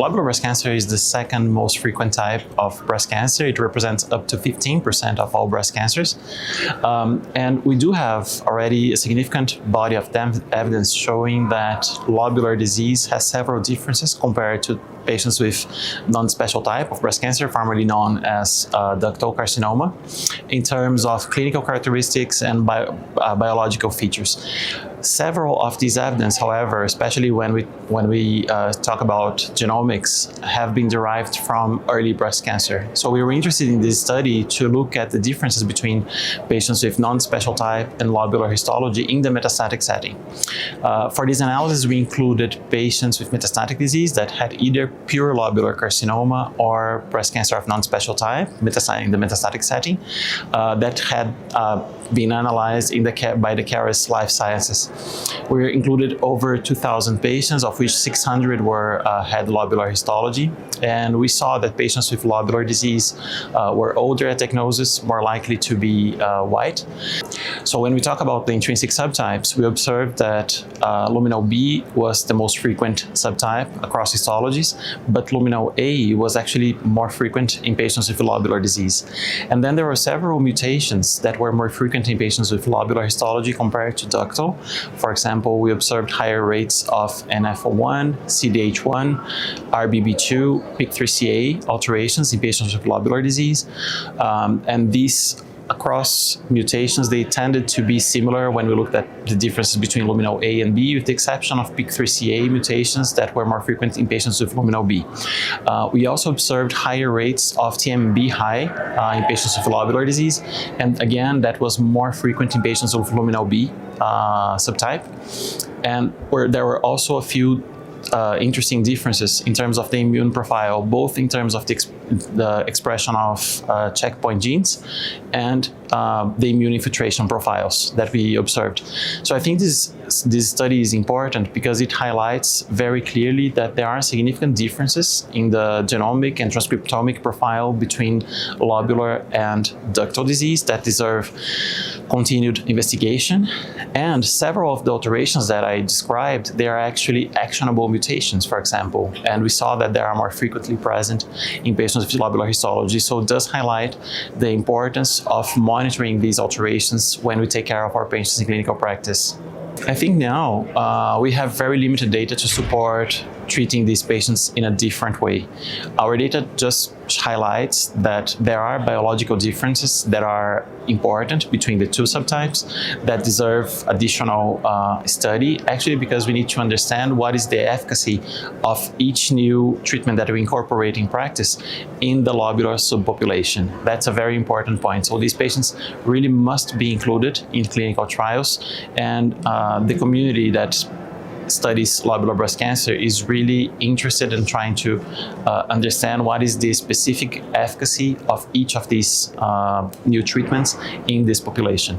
lobular breast cancer is the second most frequent type of breast cancer. It represents up to 15% of all breast cancers. And we do have already a significant body of evidence showing that lobular disease has several differences compared to patients with non-special type of breast cancer, formerly known as ductal carcinoma, in terms of clinical characteristics and biological features. Several of these evidence, however, especially when we talk about genomics, have been derived from early breast cancer. So we were interested in this study to look at the differences between patients with non-special type and lobular histology in the metastatic setting. For this analysis, we included patients with metastatic disease that had either pure lobular carcinoma or breast cancer of non-special type, in the metastatic setting, that had been analyzed by the Caris Life Sciences. We included over 2,000 patients, of which 600 had lobular histology, and we saw that patients with lobular disease were older at diagnosis, more likely to be white. So when we talk about the intrinsic subtypes, we observed that luminal B was the most frequent subtype across histologies, but luminal A was actually more frequent in patients with lobular disease. And then there were several mutations that were more frequent in patients with lobular histology compared to ductal. For example, we observed higher rates of NF01, CDH1, RBB2, PIK3CA alterations in patients with lobular disease. And these across mutations, they tended to be similar when we looked at the differences between luminal A and B, with the exception of PIK3CA mutations that were more frequent in patients with luminal B. We also observed higher rates of TMB high in patients with lobular disease, and again, that was more frequent in patients with luminal B subtype. And there were also a few interesting differences in terms of the immune profile, both in terms of the expression of checkpoint genes and the immune infiltration profiles that we observed. So I think this study is important because it highlights very clearly that there are significant differences in the genomic and transcriptomic profile between lobular and ductal disease that deserve continued investigation. And several of the alterations that I described, they are actually actionable mutations, for example, and we saw that they are more frequently present in patients with lobular histology. So it does highlight the importance of monitoring these alterations when we take care of our patients in clinical practice. I think now we have very limited data to support treating these patients in a different way. Our data just highlights that there are biological differences that are important between the two subtypes that deserve additional study, actually because we need to understand what is the efficacy of each new treatment that we incorporate in practice in the lobular subpopulation. That's a very important point. So these patients really must be included in clinical trials, and the community that studies lobular breast cancer is really interested in trying to understand what is the specific efficacy of each of these new treatments in this population.